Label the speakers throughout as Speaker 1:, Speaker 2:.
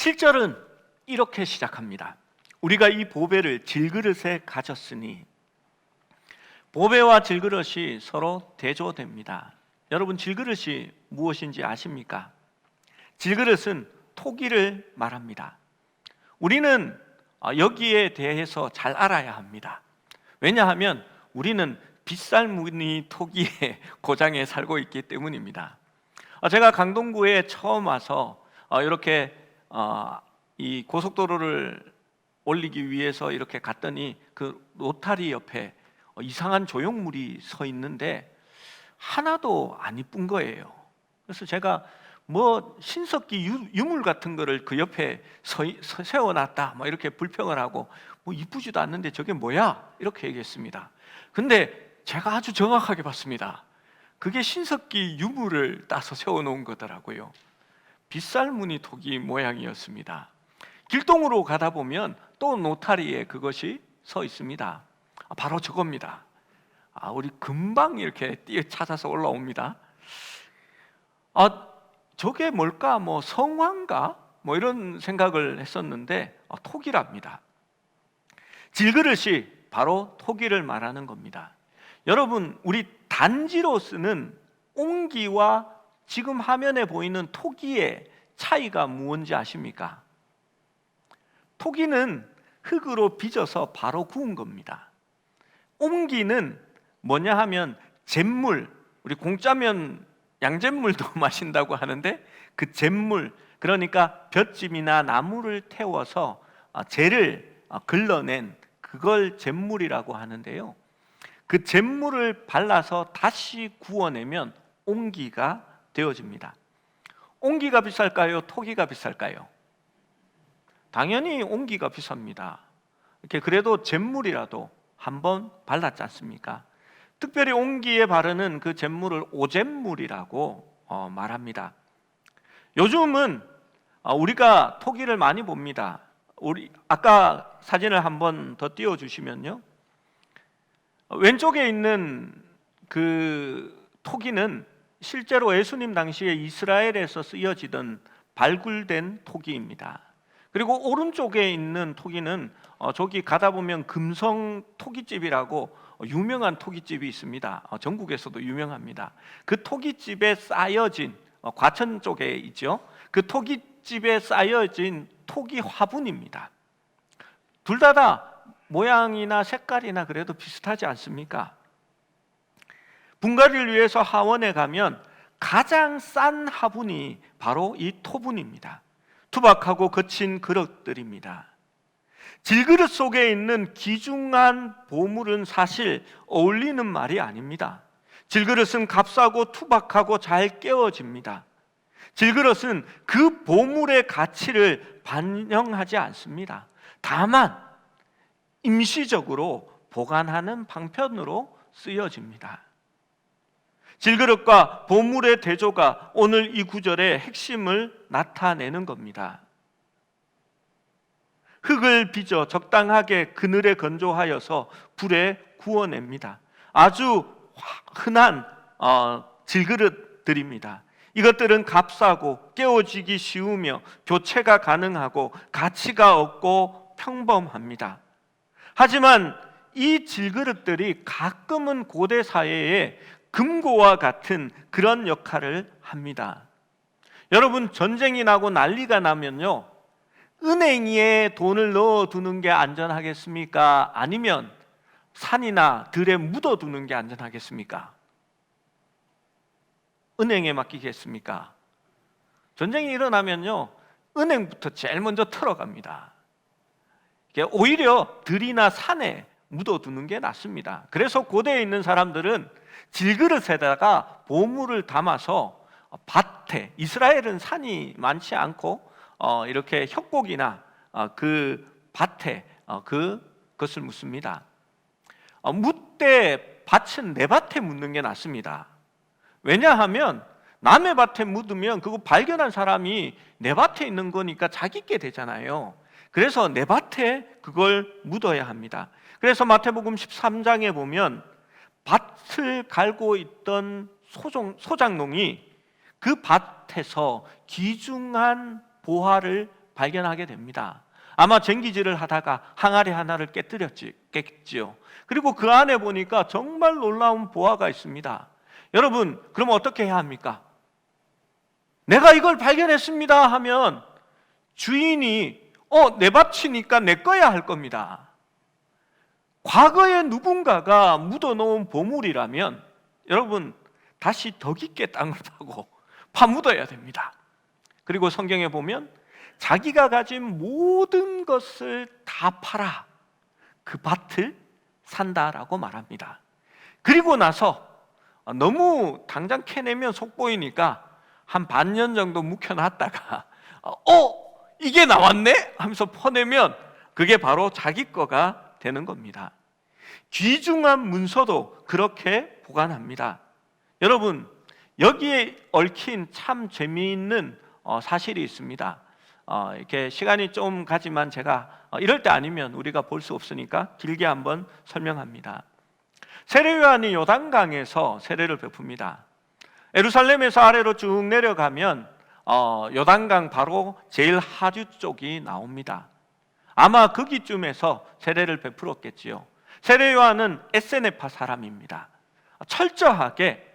Speaker 1: 7절은 이렇게 시작합니다. 우리가 이 보배를 질그릇에 가졌으니. 보배와 질그릇이 서로 대조됩니다. 여러분, 질그릇이 무엇인지 아십니까? 질그릇은 토기를 말합니다. 우리는 여기에 대해서 잘 알아야 합니다. 왜냐하면 우리는 빗살무늬 토기의 고장에 살고 있기 때문입니다. 제가 강동구에 처음 와서 이렇게 이 고속도로를 올리기 위해서 이렇게 갔더니 그 로타리 옆에 이상한 조형물이 서 있는데 하나도 안 이쁜 거예요. 그래서 제가 뭐 신석기 유물 같은 거를 그 옆에 세워놨다 뭐 이렇게 불평을 하고, 뭐 이쁘지도 않는데 저게 뭐야? 이렇게 얘기했습니다. 근데 제가 아주 정확하게 봤습니다. 그게 신석기 유물을 따서 세워놓은 거더라고요. 빗살무늬 토기 모양이었습니다. 길동으로 가다 보면 또 노타리에 그것이 서 있습니다. 바로 저겁니다. 우리 금방 이렇게 뛰어 찾아서 올라옵니다. 저게 뭘까? 뭐 성화인가? 뭐 이런 생각을 했었는데 토기랍니다. 질그릇이 바로 토기를 말하는 겁니다. 여러분, 우리 단지로 쓰는 옹기와 지금 화면에 보이는 토기의 차이가 무엇인지 아십니까? 토기는 흙으로 빚어서 바로 구운 겁니다. 옹기는 뭐냐 하면 잿물, 우리 공짜면 양잿물도 마신다고 하는데 그 잿물, 그러니까 볏짚이나 나무를 태워서 재를 걸러낸 그걸 잿물이라고 하는데요, 그 잿물을 발라서 다시 구워내면 옹기가 되어집니다. 옹기가 비쌀까요? 토기가 비쌀까요? 당연히 옹기가 비쌉니다. 그래도 잿물이라도 한번 발랐지 않습니까? 특별히 옹기에 바르는 그 잿물을 오잿물이라고 말합니다. 요즘은 우리가 토기를 많이 봅니다. 우리 아까 사진을 한번 더 띄워주시면요, 왼쪽에 있는 그 토기는 실제로 예수님 당시에 이스라엘에서 쓰여지던 발굴된 토기입니다. 그리고 오른쪽에 있는 토기는 저기 가다 보면 금성 토기집이라고 유명한 토기집이 있습니다. 전국에서도 유명합니다. 그 토기집에 쌓여진, 과천 쪽에 있죠, 그 토기집에 쌓여진 토기 화분입니다. 둘 다 모양이나 색깔이나 그래도 비슷하지 않습니까? 분갈이를 위해서 하원에 가면 가장 싼 화분이 바로 이 토분입니다. 투박하고 거친 그릇들입니다. 질그릇 속에 있는 귀중한 보물은 사실 어울리는 말이 아닙니다. 질그릇은 값싸고 투박하고 잘 깨어집니다. 질그릇은 그 보물의 가치를 반영하지 않습니다. 다만 임시적으로 보관하는 방편으로 쓰여집니다. 질그릇과 보물의 대조가 오늘 이 구절의 핵심을 나타내는 겁니다. 흙을 빚어 적당하게 그늘에 건조하여서 불에 구워냅니다. 아주 흔한 질그릇들입니다. 이것들은 값싸고 깨어지기 쉬우며 교체가 가능하고 가치가 없고 평범합니다. 하지만 이 질그릇들이 가끔은 고대 사회에 금고와 같은 그런 역할을 합니다. 여러분, 전쟁이 나고 난리가 나면요, 은행에 돈을 넣어두는 게 안전하겠습니까? 아니면 산이나 들에 묻어두는 게 안전하겠습니까? 은행에 맡기겠습니까? 전쟁이 일어나면요, 은행부터 제일 먼저 털어갑니다. 오히려 들이나 산에 묻어두는 게 낫습니다. 그래서 고대에 있는 사람들은 질그릇에다가 보물을 담아서 밭에, 이스라엘은 산이 많지 않고 이렇게 협곡이나 그 밭에 그것을 묻습니다. 묻되 밭은 내 밭에 묻는 게 낫습니다. 왜냐하면 남의 밭에 묻으면 그거 발견한 사람이 내 밭에 있는 거니까 자기께 되잖아요. 그래서 내 밭에 그걸 묻어야 합니다. 그래서 마태복음 13장에 보면 밭을 갈고 있던 소장농이 그 밭에서 귀중한 보화를 발견하게 됩니다. 아마 쟁기질을 하다가 항아리 하나를 깨뜨렸겠지요. 그리고 그 안에 보니까 정말 놀라운 보화가 있습니다. 여러분, 그럼 어떻게 해야 합니까? 내가 이걸 발견했습니다 하면 주인이 내 밭이니까 내 거야 할 겁니다. 과거에 누군가가 묻어놓은 보물이라면 여러분 다시 더 깊게 땅을 파고 파묻어야 됩니다. 그리고 성경에 보면 자기가 가진 모든 것을 다 팔아 그 밭을 산다라고 말합니다. 그리고 나서 너무 당장 캐내면 속 보이니까 한 반년 정도 묵혀놨다가 이게 나왔네? 하면서 퍼내면 그게 바로 자기 거가 되는 겁니다. 귀중한 문서도 그렇게 보관합니다. 여러분, 여기에 얽힌 참 재미있는 사실이 있습니다. 이렇게 시간이 좀 가지만 제가 이럴 때 아니면 우리가 볼 수 없으니까 길게 한번 설명합니다. 세례요한이 요단강에서 세례를 베풉니다. 예루살렘에서 아래로 쭉 내려가면 요단강 바로 제일 하류 쪽이 나옵니다. 아마 거기쯤에서 세례를 베풀었겠지요. 세례요한은 에세네파 사람입니다. 철저하게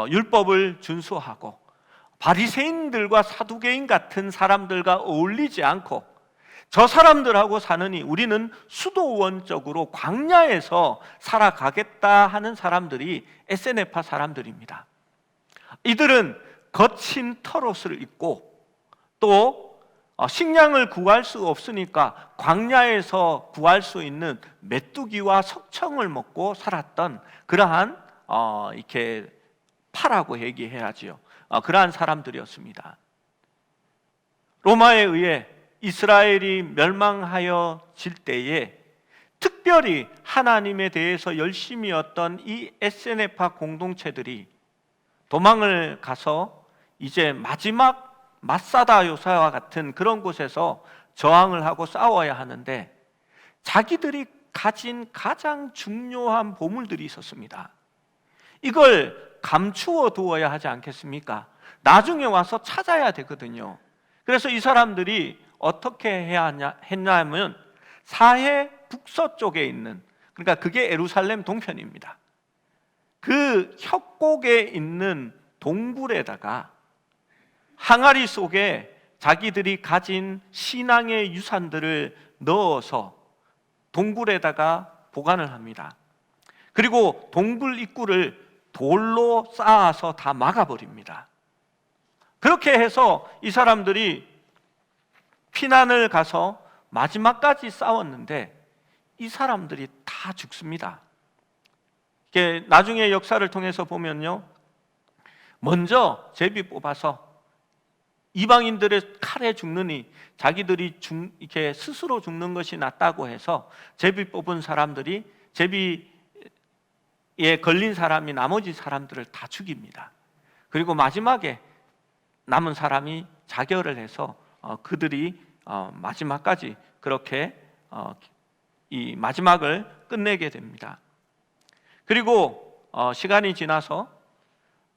Speaker 1: 율법을 준수하고 바리새인들과 사두개인 같은 사람들과 어울리지 않고 저 사람들하고 사느니 우리는 수도원적으로 광야에서 살아가겠다 하는 사람들이 에세네파 사람들입니다. 이들은 거친 털옷을 입고 또 식량을 구할 수 없으니까 광야에서 구할 수 있는 메뚜기와 석청을 먹고 살았던 그러한 이렇게 파라고 얘기해야지요. 그러한 사람들이었습니다. 로마에 의해 이스라엘이 멸망하여질 때에 특별히 하나님에 대해서 열심이었던 이 에세네파 공동체들이 도망을 가서 이제 마지막 마사다 요사와 같은 그런 곳에서 저항을 하고 싸워야 하는데 자기들이 가진 가장 중요한 보물들이 있었습니다. 이걸 감추어 두어야 하지 않겠습니까? 나중에 와서 찾아야 되거든요. 그래서 이 사람들이 어떻게 해야 했냐면 사해 북서쪽에 있는, 그러니까 그게 예루살렘 동편입니다. 그 협곡에 있는 동굴에다가 항아리 속에 자기들이 가진 신앙의 유산들을 넣어서 동굴에다가 보관을 합니다. 그리고 동굴 입구를 돌로 쌓아서 다 막아버립니다. 그렇게 해서 이 사람들이 피난을 가서 마지막까지 싸웠는데 이 사람들이 다 죽습니다. 이게 나중에 역사를 통해서 보면요, 먼저 제비 뽑아서 이방인들의 칼에 죽느니 자기들이 이렇게 스스로 죽는 것이 낫다고 해서 제비 뽑은 사람들이 제비에 걸린 사람이 나머지 사람들을 다 죽입니다. 그리고 마지막에 남은 사람이 자결을 해서 그들이 마지막까지 그렇게 이 마지막을 끝내게 됩니다. 그리고 시간이 지나서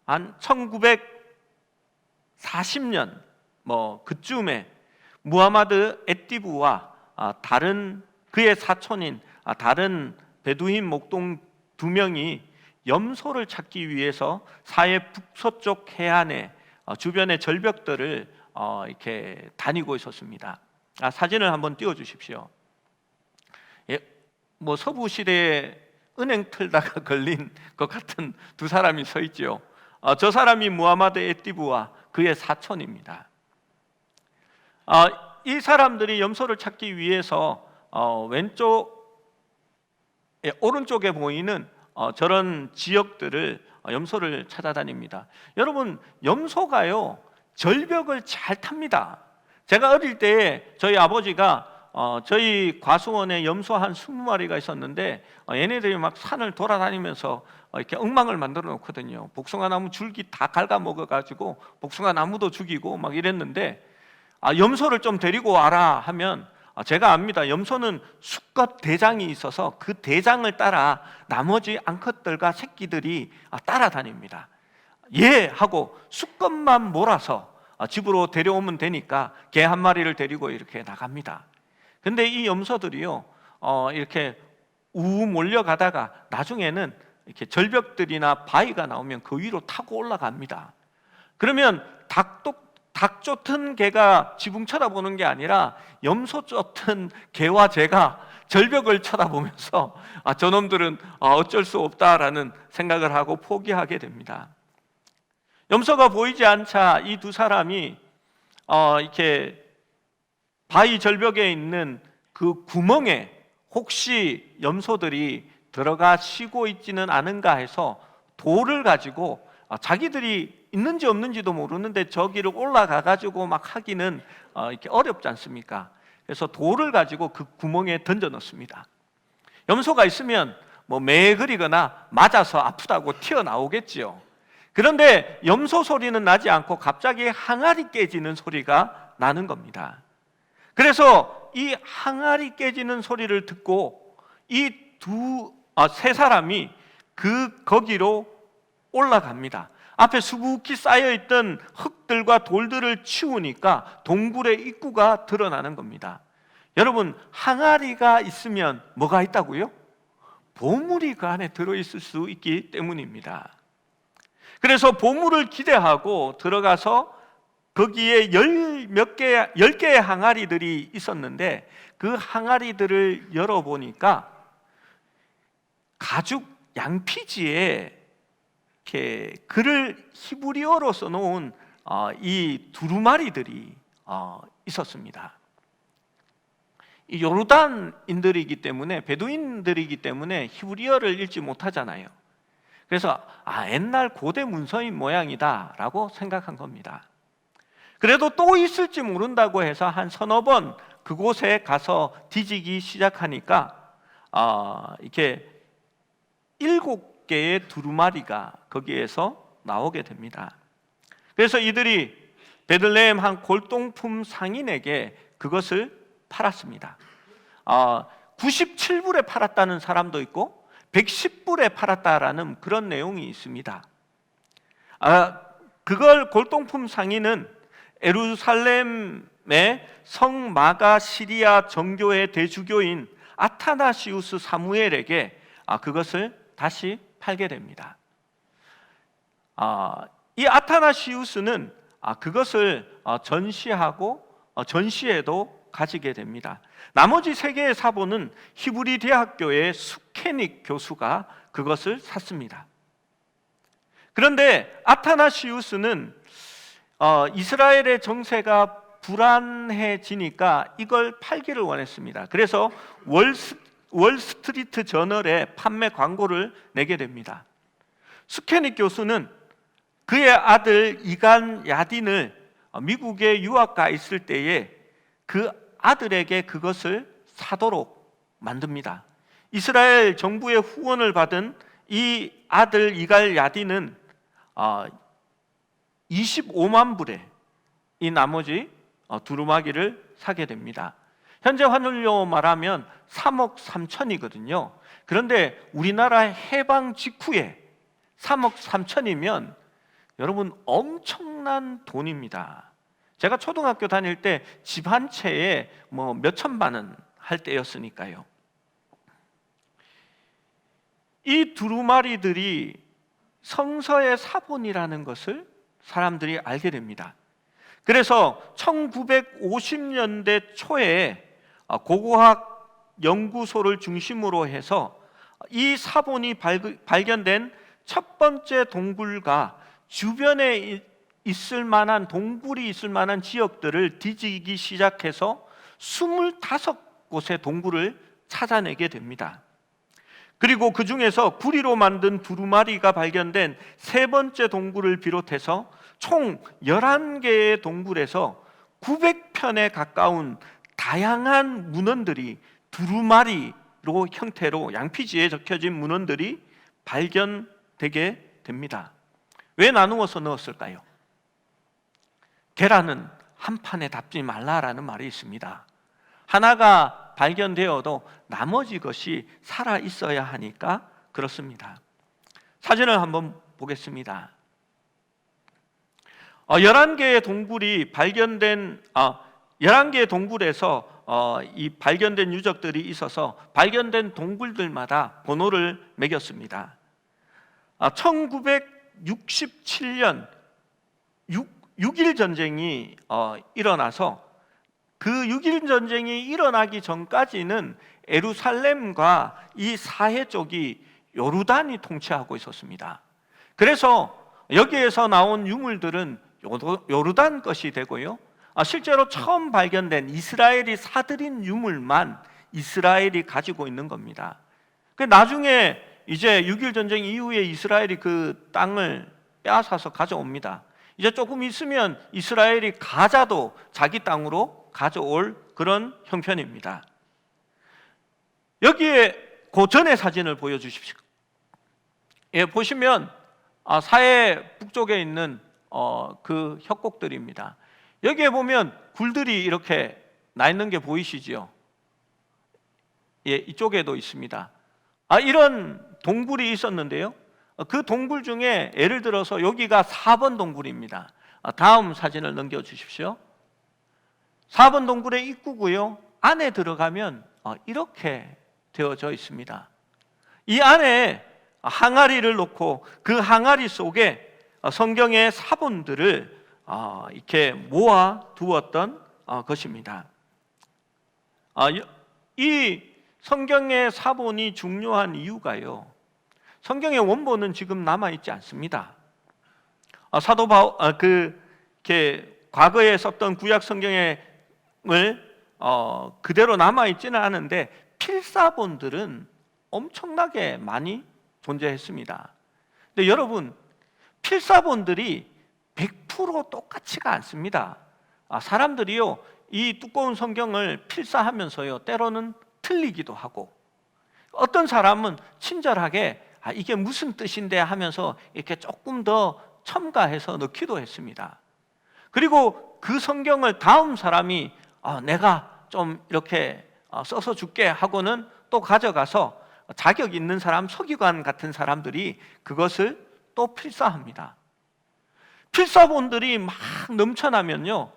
Speaker 1: 한 1940년 그쯤에 무하마드 에띠부와 다른 그의 사촌인 다른 베두인 목동 2명이 염소를 찾기 위해서 사해 북서쪽 해안의 주변의 절벽들을 이렇게 다니고 있었습니다. 사진을 한번 띄워 주십시오. 서부 시대에 은행 틀다가 걸린 것 같은 두 사람이 서 있죠. 저 사람이 무하마드 에띠부와 그의 사촌입니다. 이 사람들이 염소를 찾기 위해서 오른쪽에 보이는 저런 지역들을 염소를 찾아다닙니다. 여러분, 염소가요 절벽을 잘 탑니다. 제가 어릴 때 저희 아버지가 저희 과수원에 염소 한 20마리가 있었는데 얘네들이 막 산을 돌아다니면서 이렇게 엉망을 만들어 놓거든요. 복숭아 나무 줄기 다 갉아 먹어가지고 복숭아 나무도 죽이고 막 이랬는데 염소를 좀 데리고 와라 하면 제가 압니다. 염소는 수컷 대장이 있어서 그 대장을 따라 나머지 암컷들과 새끼들이 따라다닙니다. 예 하고 수컷만 몰아서 집으로 데려오면 되니까 개 한 마리를 데리고 이렇게 나갑니다. 근데 이 염소들이요, 이렇게 우 몰려가다가 나중에는 이렇게 절벽들이나 바위가 나오면 그 위로 타고 올라갑니다. 그러면 닭 쫓은 개가 지붕 쳐다보는 게 아니라 염소 쫓은 개와 제가 절벽을 쳐다보면서 저놈들은 어쩔 수 없다라는 생각을 하고 포기하게 됩니다. 염소가 보이지 않자 이 두 사람이 이렇게 바위 절벽에 있는 그 구멍에 혹시 염소들이 들어가 쉬고 있지는 않은가 해서 돌을 가지고 자기들이 있는지 없는지도 모르는데 저기를 올라가 가지고 막 하기는 이렇게 어렵지 않습니까? 그래서 돌을 가지고 그 구멍에 던져 넣습니다. 염소가 있으면 뭐 매그리거나 맞아서 아프다고 튀어나오겠지요. 그런데 염소 소리는 나지 않고 갑자기 항아리 깨지는 소리가 나는 겁니다. 그래서 이 항아리 깨지는 소리를 듣고 이 세 사람이 거기로 올라갑니다. 앞에 수북히 쌓여있던 흙들과 돌들을 치우니까 동굴의 입구가 드러나는 겁니다. 여러분, 항아리가 있으면 뭐가 있다고요? 보물이 그 안에 들어있을 수 있기 때문입니다. 그래서 보물을 기대하고 들어가서 거기에 10개의 항아리들이 있었는데 그 항아리들을 열어보니까 가죽 양피지에 이렇게 글을 히브리어로 써놓은 이 두루마리들이 있었습니다. 이 요르단인들이기 때문에, 베두인들이기 때문에 히브리어를 읽지 못하잖아요. 그래서 옛날 고대 문서인 모양이다 라고 생각한 겁니다. 그래도 또 있을지 모른다고 해서 한 서너 번 그곳에 가서 뒤지기 시작하니까 이렇게 7개의 두루마리가 거기에서 나오게 됩니다. 그래서 이들이 베들레헴 한 골동품 상인에게 그것을 팔았습니다. 97불에 팔았다는 사람도 있고 110불에 팔았다라는 그런 내용이 있습니다. 그걸 골동품 상인은 예루살렘의 성마가 시리아 정교회 대주교인 아타나시우스 사무엘에게 그것을 다시 팔게 됩니다. 이 아타나시우스는 그것을 전시하고 전시회도 가지게 됩니다. 나머지 3개의 사본은 히브리 대학교의 수케닉 교수가 그것을 샀습니다. 그런데 아타나시우스는 이스라엘의 정세가 불안해지니까 이걸 팔기를 원했습니다. 그래서 월스트리트 저널에 판매 광고를 내게 됩니다. 수케닉 교수는 그의 아들 이간 야딘을 미국에 유학 가 있을 때에 그 아들에게 그것을 사도록 만듭니다. 이스라엘 정부의 후원을 받은 이 아들 이갈 야딘은 25만 불에 이 나머지 두루마기를 사게 됩니다. 현재 환율로 말하면 3억 3천이거든요. 그런데 우리나라 해방 직후에 3억 3천이면 여러분 엄청난 돈입니다. 제가 초등학교 다닐 때 집 한 채에 뭐 몇천만 원 할 때였으니까요. 이 두루마리들이 성서의 사본이라는 것을 사람들이 알게 됩니다. 그래서 1950년대 초에 고고학 연구소를 중심으로 해서 이 사본이 발견된 첫 번째 동굴과 주변에 있을 만한 동굴이 있을 만한 지역들을 뒤지기 시작해서 25곳의 동굴을 찾아내게 됩니다. 그리고 그 중에서 구리로 만든 두루마리가 발견된 세 번째 동굴을 비롯해서 총 11개의 동굴에서 900편에 가까운 다양한 문헌들이 두루마리로 형태로 양피지에 적혀진 문헌들이 발견되게 됩니다. 왜 나누어서 넣었을까요? 계란은 한 판에 담지 말라라는 말이 있습니다. 하나가 발견되어도 나머지 것이 살아 있어야 하니까 그렇습니다. 사진을 한번 보겠습니다. 11개의 동굴이 발견된 11개의 동굴에서 이 발견된 유적들이 있어서 발견된 동굴들마다 번호를 매겼습니다. 1967년 6.1 전쟁이 일어나서 그 6.1 전쟁이 일어나기 전까지는 예루살렘과 이 사해 쪽이 요르단이 통치하고 있었습니다. 그래서 여기에서 나온 유물들은 요르단 것이 되고요, 실제로 처음 발견된 이스라엘이 사들인 유물만 이스라엘이 가지고 있는 겁니다. 나중에 이제 6.1 전쟁 이후에 이스라엘이 그 땅을 빼앗아서 가져옵니다. 이제 조금 있으면 이스라엘이 가자도 자기 땅으로 가져올 그런 형편입니다. 여기에 그 전의 사진을 보여주십시오. 예, 보시면 사해 북쪽에 있는 그 협곡들입니다. 여기에 보면 굴들이 이렇게 나 있는 게 보이시죠? 예, 이쪽에도 있습니다. 이런 동굴이 있었는데요, 그 동굴 중에 예를 들어서 여기가 4번 동굴입니다. 다음 사진을 넘겨 주십시오. 4번 동굴의 입구고요, 안에 들어가면 이렇게 되어져 있습니다. 이 안에 항아리를 놓고 그 항아리 속에 성경의 사본들을 이렇게 모아 두었던 것입니다. 이 성경의 사본이 중요한 이유가요, 성경의 원본은 지금 남아 있지 않습니다. 사도 바울 과거에 썼던 구약 성경을 그대로 남아 있지는 않은데 필사본들은 엄청나게 많이 존재했습니다. 근데 여러분, 필사본들이 100% 똑같지가 않습니다. 사람들이요, 이 두꺼운 성경을 필사하면서요, 때로는 틀리기도 하고, 어떤 사람은 친절하게 이게 무슨 뜻인데 하면서 이렇게 조금 더 첨가해서 넣기도 했습니다. 그리고 그 성경을 다음 사람이 내가 좀 이렇게 써서 줄게 하고는 또 가져가서 자격 있는 사람, 서기관 같은 사람들이 그것을 또 필사합니다. 필사본들이 막 넘쳐나면요,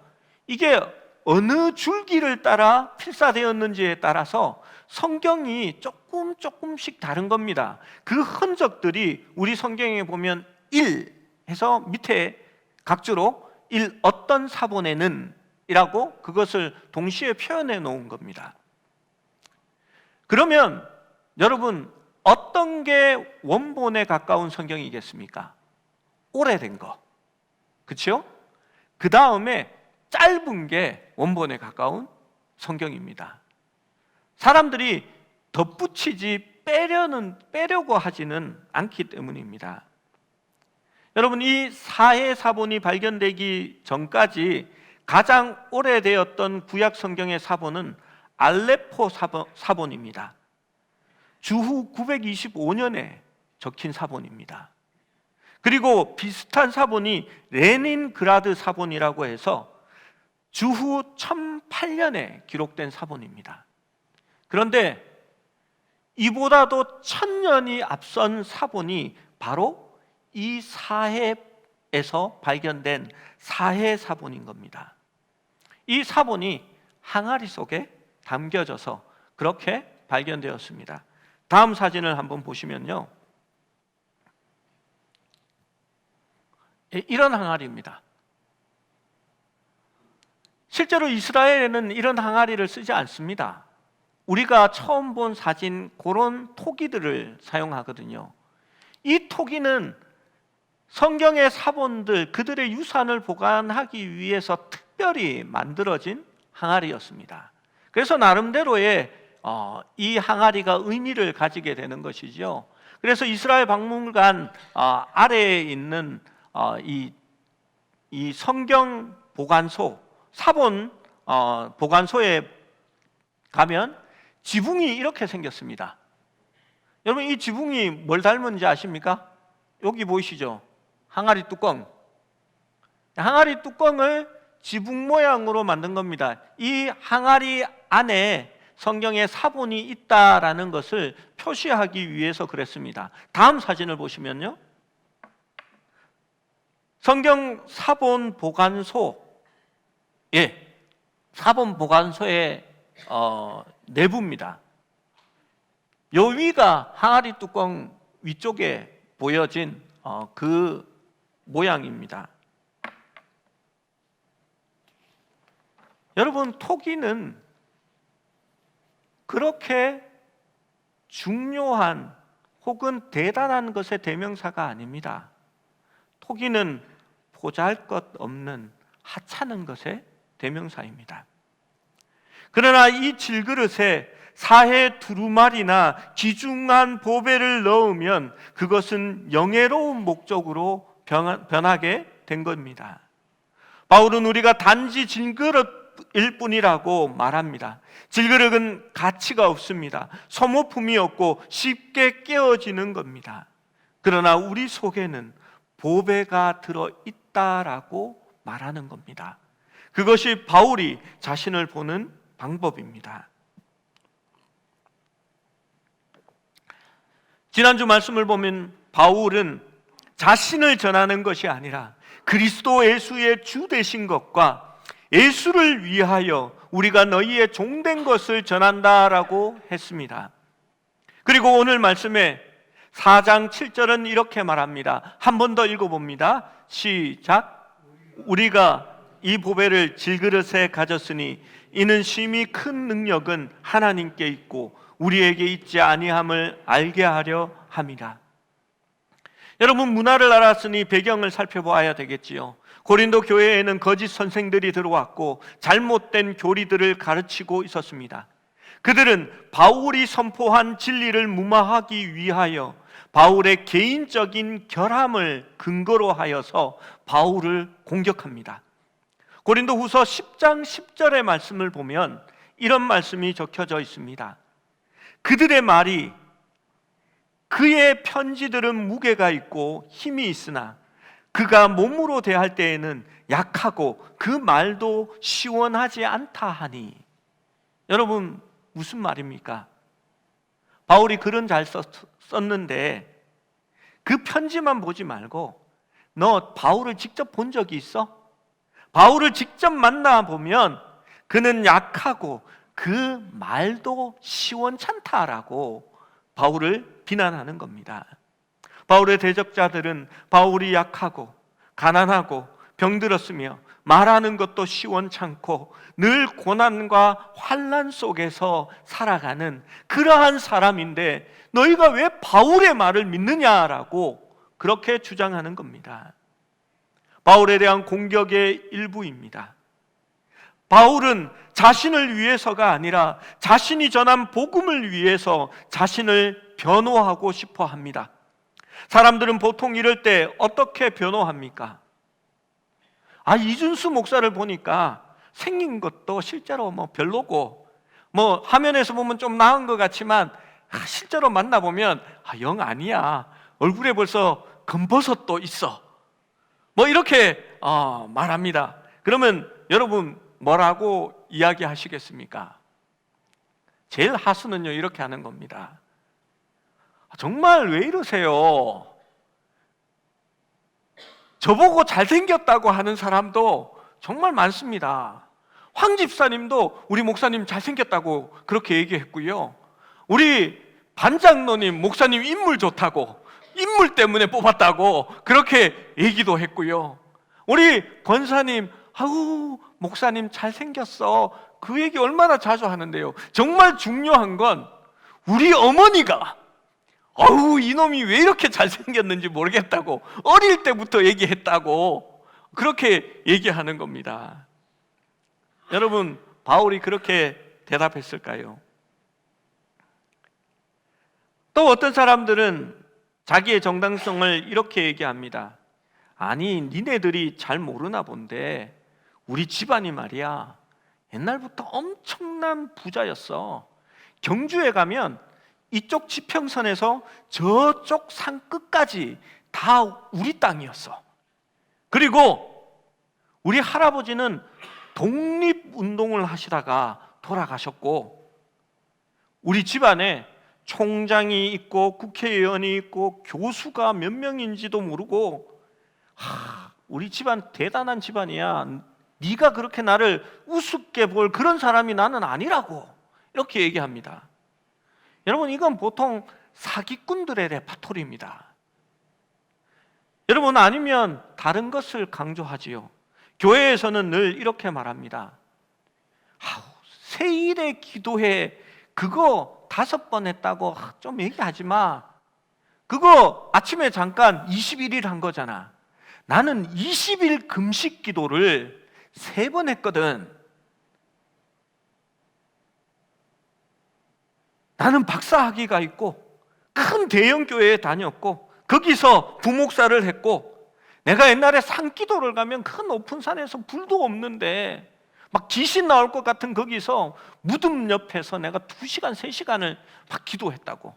Speaker 1: 이게 어느 줄기를 따라 필사되었는지에 따라서 성경이 조금씩 다른 겁니다. 그 흔적들이 우리 성경에 보면 1 해서 밑에 각주로 1 어떤 사본에는 이라고 그것을 동시에 표현해 놓은 겁니다. 그러면 여러분, 어떤 게 원본에 가까운 성경이겠습니까? 오래된 거, 그렇죠? 그 다음에 짧은 게 원본에 가까운 성경입니다. 사람들이 덧붙이지 빼려고 하지는 않기 때문입니다. 여러분, 이 사해 사본이 발견되기 전까지 가장 오래되었던 구약 성경의 사본은 알레포 사본입니다. 주후 925년에 적힌 사본입니다. 그리고 비슷한 사본이 레닌그라드 사본이라고 해서 주후 1008년에 기록된 사본입니다. 그런데 이보다도 1000년이 앞선 사본이 바로 이 사해에서 발견된 사해 사본인 겁니다. 이 사본이 항아리 속에 담겨져서 그렇게 발견되었습니다. 다음 사진을 한번 보시면요, 이런 항아리입니다. 실제로 이스라엘에는 이런 항아리를 쓰지 않습니다. 우리가 처음 본 사진, 그런 토기들을 사용하거든요. 이 토기는 성경의 사본들, 그들의 유산을 보관하기 위해서 특별히 만들어진 항아리였습니다. 그래서 나름대로의 이 항아리가 의미를 가지게 되는 것이죠. 그래서 이스라엘 박물관 아래에 있는 이 성경 보관소, 사본 보관소에 가면 지붕이 이렇게 생겼습니다. 여러분, 이 지붕이 뭘 닮은지 아십니까? 여기 보이시죠? 항아리 뚜껑. 항아리 뚜껑을 지붕 모양으로 만든 겁니다. 이 항아리 안에 성경의 사본이 있다라는 것을 표시하기 위해서 그랬습니다. 다음 사진을 보시면요, 성경 사본 보관소, 사본 보관소의 내부입니다. 요 위가 항아리 뚜껑 위쪽에 보여진 그 모양입니다. 여러분, 토기는 그렇게 중요한 혹은 대단한 것의 대명사가 아닙니다. 토기는 보잘것없는 하찮은 것의 대명사입니다. 그러나 이 질그릇에 사해 두루마리나 귀중한 보배를 넣으면 그것은 영예로운 목적으로 변하게 된 겁니다. 바울은 우리가 단지 질그릇일 뿐이라고 말합니다. 질그릇은 가치가 없습니다. 소모품이 없고 쉽게 깨어지는 겁니다. 그러나 우리 속에는 보배가 들어있다라고 말하는 겁니다. 그것이 바울이 자신을 보는 방법입니다. 지난주 말씀을 보면 바울은 자신을 전하는 것이 아니라 그리스도 예수의 주 되신 것과 예수를 위하여 우리가 너희의 종된 것을 전한다라고 했습니다. 그리고 오늘 말씀에 4장 7절은 이렇게 말합니다. 한 번 더 읽어봅니다. 시작. 우리가 이 보배를 질그릇에 가졌으니 이는 심히 큰 능력은 하나님께 있고 우리에게 있지 아니함을 알게 하려 함이라. 여러분, 문화를 알았으니 배경을 살펴보아야 되겠지요. 고린도 교회에는 거짓 선생들이 들어왔고 잘못된 교리들을 가르치고 있었습니다. 그들은 바울이 선포한 진리를 무마하기 위하여 바울의 개인적인 결함을 근거로 하여서 바울을 공격합니다. 고린도후서 10장 10절의 말씀을 보면 이런 말씀이 적혀져 있습니다. 그들의 말이 그의 편지들은 무게가 있고 힘이 있으나 그가 몸으로 대할 때에는 약하고 그 말도 시원하지 않다 하니. 여러분, 무슨 말입니까? 바울이 글은 잘 썼는데 그 편지만 보지 말고 너 바울을 직접 본 적이 있어? 바울을 직접 만나보면 그는 약하고 그 말도 시원찮다라고 바울을 비난하는 겁니다. 바울의 대적자들은 바울이 약하고 가난하고 병들었으며 말하는 것도 시원찮고 늘 고난과 환난 속에서 살아가는 그러한 사람인데 너희가 왜 바울의 말을 믿느냐라고 그렇게 주장하는 겁니다. 바울에 대한 공격의 일부입니다. 바울은 자신을 위해서가 아니라 자신이 전한 복음을 위해서 자신을 변호하고 싶어 합니다. 사람들은 보통 이럴 때 어떻게 변호합니까? 이준수 목사를 보니까 생긴 것도 실제로 별로고 화면에서 보면 좀 나은 것 같지만 실제로 만나보면 영 아니야. 얼굴에 벌써 검버섯도 있어. 이렇게 말합니다. 그러면 여러분 뭐라고 이야기하시겠습니까? 제일 하수는요 이렇게 하는 겁니다. 정말 왜 이러세요? 저보고 잘생겼다고 하는 사람도 정말 많습니다. 황 집사님도 우리 목사님 잘생겼다고 그렇게 얘기했고요. 우리 반장로님 목사님 인물 좋다고, 인물 때문에 뽑았다고 그렇게 얘기도 했고요. 우리 권사님 목사님 잘생겼어, 그 얘기 얼마나 자주 하는데요. 정말 중요한 건 우리 어머니가 이놈이 왜 이렇게 잘생겼는지 모르겠다고 어릴 때부터 얘기했다고 그렇게 얘기하는 겁니다. 여러분, 바울이 그렇게 대답했을까요? 또 어떤 사람들은 자기의 정당성을 이렇게 얘기합니다. 아니, 니네들이 잘 모르나 본데 우리 집안이 말이야 옛날부터 엄청난 부자였어. 경주에 가면 이쪽 지평선에서 저쪽 산 끝까지 다 우리 땅이었어. 그리고 우리 할아버지는 독립운동을 하시다가 돌아가셨고 우리 집안에 총장이 있고 국회의원이 있고 교수가 몇 명인지도 모르고 우리 집안 대단한 집안이야. 네가 그렇게 나를 우습게 볼 그런 사람이 나는 아니라고 이렇게 얘기합니다. 여러분, 이건 보통 사기꾼들의 레파토리입니다. 여러분, 아니면 다른 것을 강조하지요. 교회에서는 늘 이렇게 말합니다. 세일의 기도회 그거 5번 했다고 좀 얘기하지 마. 그거 아침에 잠깐 21일 한 거잖아. 나는 20일 금식 기도를 3번 했거든. 나는 박사학위가 있고 큰 대형 교회에 다녔고 거기서 부목사를 했고, 내가 옛날에 산기도를 가면 큰 높은 산에서 불도 없는데 막 귀신 나올 것 같은 거기서 무덤 옆에서 내가 2시간 3시간을 막 기도했다고.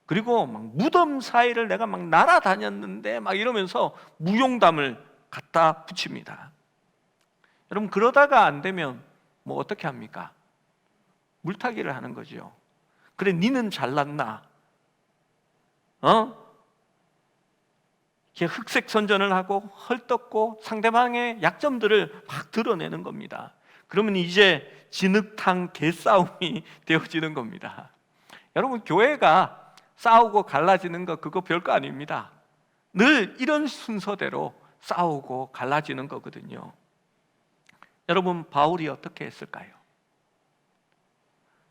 Speaker 1: 그리고 막 무덤 사이를 내가 막 날아다녔는데 막 이러면서 무용담을 갖다 붙입니다. 여러분, 그러다가 안 되면 뭐 어떻게 합니까? 물타기를 하는 거죠. 그래, 니는 잘났나? 이렇게 흑색 선전을 하고 헐떡고 상대방의 약점들을 막 드러내는 겁니다. 그러면 이제 진흙탕 개싸움이 되어지는 겁니다. 여러분, 교회가 싸우고 갈라지는 거 그거 별거 아닙니다. 늘 이런 순서대로 싸우고 갈라지는 거거든요. 여러분, 바울이 어떻게 했을까요?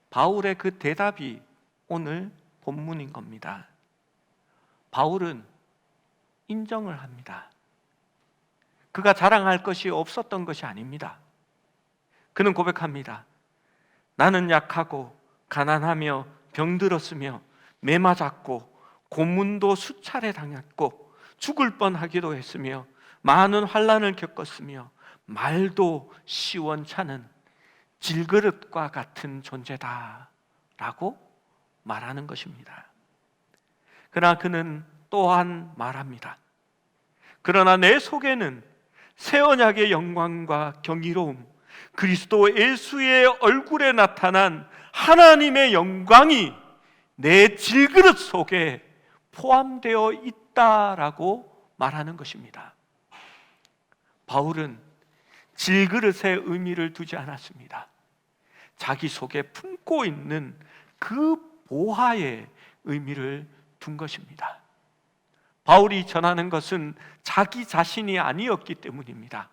Speaker 1: 바울의 그 대답이 오늘 본문인 겁니다. 바울은 인정을 합니다. 그가 자랑할 것이 없었던 것이 아닙니다. 그는 고백합니다. 나는 약하고 가난하며 병들었으며 매 맞았고 고문도 수차례 당했고 죽을 뻔하기도 했으며 많은 환난을 겪었으며 말도 시원찮은 질그릇과 같은 존재다 라고 말하는 것입니다. 그러나 그는 또한 말합니다. 그러나 내 속에는 새 언약의 영광과 경이로움, 그리스도 예수의 얼굴에 나타난 하나님의 영광이 내 질그릇 속에 포함되어 있다라고 말하는 것입니다. 바울은 질그릇의 의미를 두지 않았습니다. 자기 속에 품고 있는 그 보화의 의미를 둔 것입니다. 바울이 전하는 것은 자기 자신이 아니었기 때문입니다.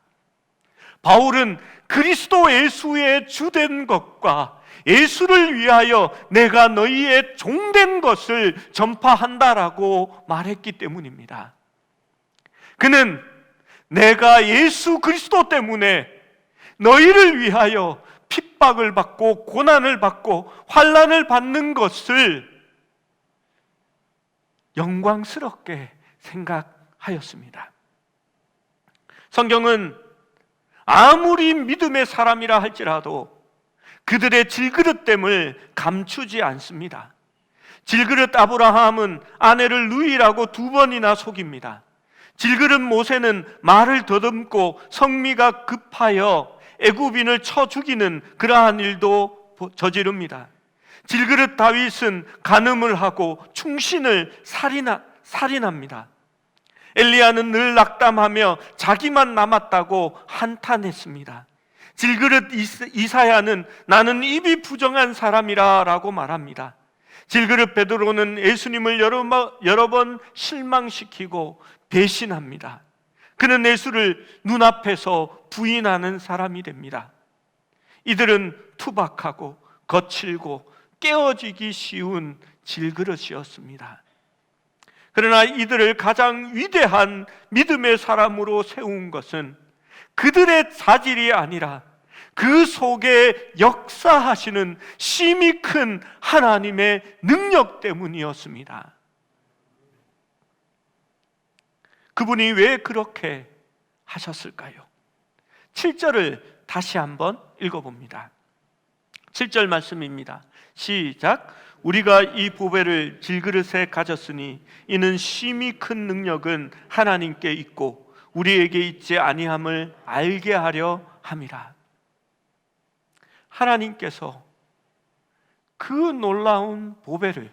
Speaker 1: 바울은 그리스도 예수의 주된 것과 예수를 위하여 내가 너희의 종된 것을 전파한다라고 말했기 때문입니다. 그는 내가 예수 그리스도 때문에 너희를 위하여 핍박을 받고 고난을 받고 환난을 받는 것을 영광스럽게 생각하였습니다. 성경은 아무리 믿음의 사람이라 할지라도 그들의 질그릇됨을 감추지 않습니다. 질그릇 아브라함은 아내를 누이라고 2번이나 속입니다. 질그릇 모세는 말을 더듬고 성미가 급하여 애굽인을 쳐 죽이는 그러한 일도 저지릅니다. 질그릇 다윗은 간음을 하고 충신을 살인합니다. 엘리야는 늘 낙담하며 자기만 남았다고 한탄했습니다. 질그릇 이사야는 나는 입이 부정한 사람이라 라고 말합니다. 질그릇 베드로는 예수님을 여러 번 실망시키고 배신합니다. 그는 예수를 눈앞에서 부인하는 사람이 됩니다. 이들은 투박하고 거칠고 깨어지기 쉬운 질그릇이었습니다. 그러나 이들을 가장 위대한 믿음의 사람으로 세운 것은 그들의 자질이 아니라 그 속에 역사하시는 심히 큰 하나님의 능력 때문이었습니다. 그분이 왜 그렇게 하셨을까요? 7절을 다시 한번 읽어봅니다. 7절 말씀입니다. 시작. 우리가 이 보배를 질그릇에 가졌으니 이는 심히 큰 능력은 하나님께 있고 우리에게 있지 아니함을 알게 하려 함이라. 하나님께서 그 놀라운 보배를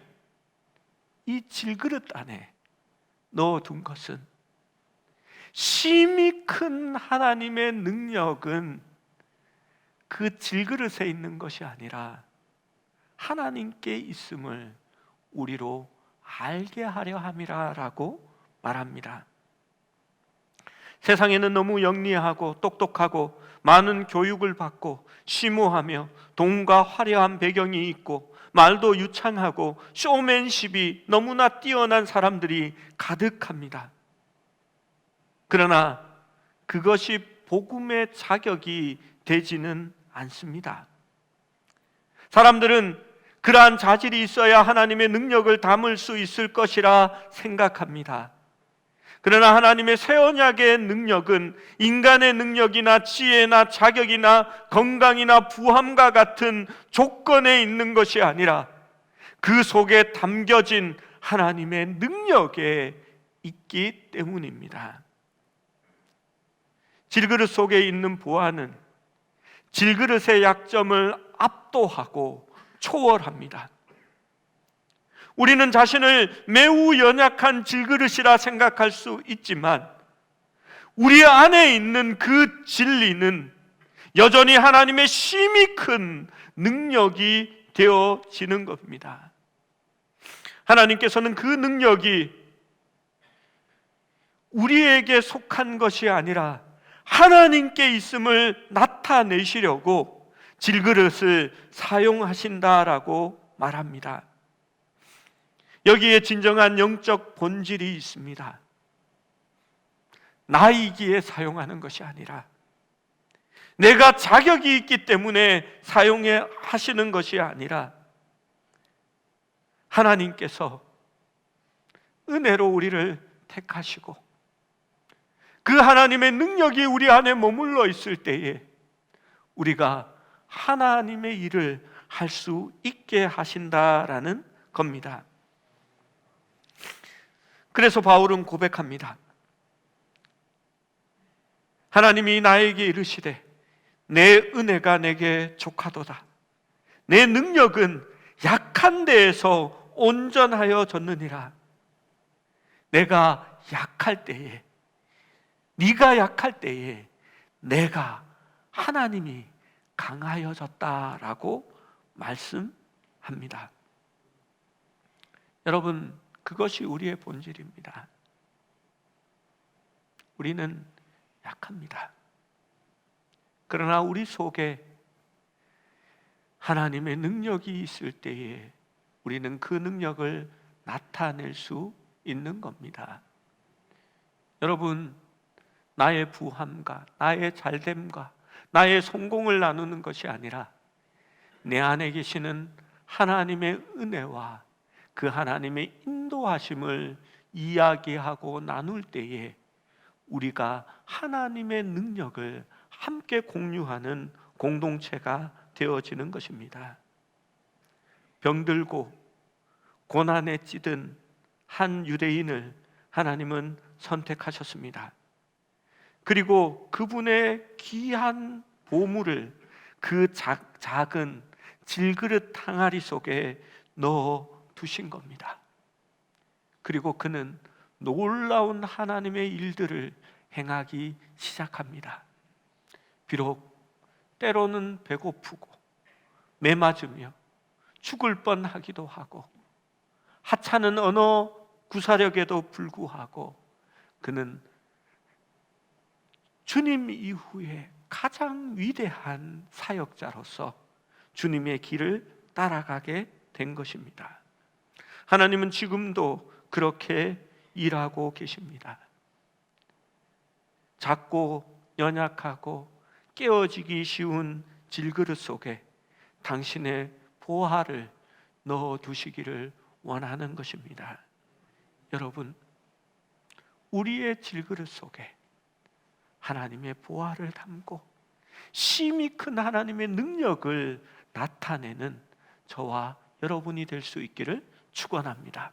Speaker 1: 이 질그릇 안에 넣어둔 것은 심히 큰 하나님의 능력은 그 질그릇에 있는 것이 아니라 하나님께 있음을 우리로 알게 하려 함이라라고 말합니다. 세상에는 너무 영리하고 똑똑하고 많은 교육을 받고 심오하며 돈과 화려한 배경이 있고 말도 유창하고 쇼맨십이 너무나 뛰어난 사람들이 가득합니다. 그러나 그것이 복음의 자격이 되지는 않습니다. 사람들은 그러한 자질이 있어야 하나님의 능력을 담을 수 있을 것이라 생각합니다. 그러나 하나님의 새 언약의 능력은 인간의 능력이나 지혜나 자격이나 건강이나 부함과 같은 조건에 있는 것이 아니라 그 속에 담겨진 하나님의 능력에 있기 때문입니다. 질그릇 속에 있는 보화는 질그릇의 약점을 압도하고 초월합니다. 우리는 자신을 매우 연약한 질그릇이라 생각할 수 있지만 우리 안에 있는 그 진리는 여전히 하나님의 심히 큰 능력이 되어지는 겁니다. 하나님께서는 그 능력이 우리에게 속한 것이 아니라 하나님께 있음을 나타내시려고 질그릇을 사용하신다라고 말합니다. 여기에 진정한 영적 본질이 있습니다. 나이기에 사용하는 것이 아니라 내가 자격이 있기 때문에 사용해 하시는 것이 아니라 하나님께서 은혜로 우리를 택하시고 그 하나님의 능력이 우리 안에 머물러 있을 때에 우리가 하나님의 일을 할 수 있게 하신다라는 겁니다. 그래서 바울은 고백합니다. 하나님이 나에게 이르시되 내 은혜가 내게 족하도다. 내 능력은 약한 데에서 온전하여졌느니라. 내가 약할 때에, 네가 약할 때에 내가 하나님이 강하여졌다라고 말씀합니다. 여러분, 그것이 우리의 본질입니다. 우리는 약합니다. 그러나 우리 속에 하나님의 능력이 있을 때에 우리는 그 능력을 나타낼 수 있는 겁니다. 여러분, 나의 부함과 나의 잘됨과 나의 성공을 나누는 것이 아니라 내 안에 계시는 하나님의 은혜와 그 하나님의 인도하심을 이야기하고 나눌 때에 우리가 하나님의 능력을 함께 공유하는 공동체가 되어지는 것입니다. 병들고 고난에 찌든 한 유대인을 하나님은 선택하셨습니다. 그리고 그분의 귀한 보물을 그 작은 질그릇 항아리 속에 넣어 두신 겁니다. 그리고 그는 놀라운 하나님의 일들을 행하기 시작합니다. 비록 때로는 배고프고 매맞으며 죽을 뻔하기도 하고 하찮은 언어 구사력에도 불구하고 그는 주님 이후에 가장 위대한 사역자로서 주님의 길을 따라가게 된 것입니다. 하나님은 지금도 그렇게 일하고 계십니다. 작고 연약하고 깨어지기 쉬운 질그릇 속에 당신의 보화를 넣어두시기를 원하는 것입니다. 여러분, 우리의 질그릇 속에 하나님의 보화를 담고 심히 큰 하나님의 능력을 나타내는 저와 여러분이 될 수 있기를 축원합니다.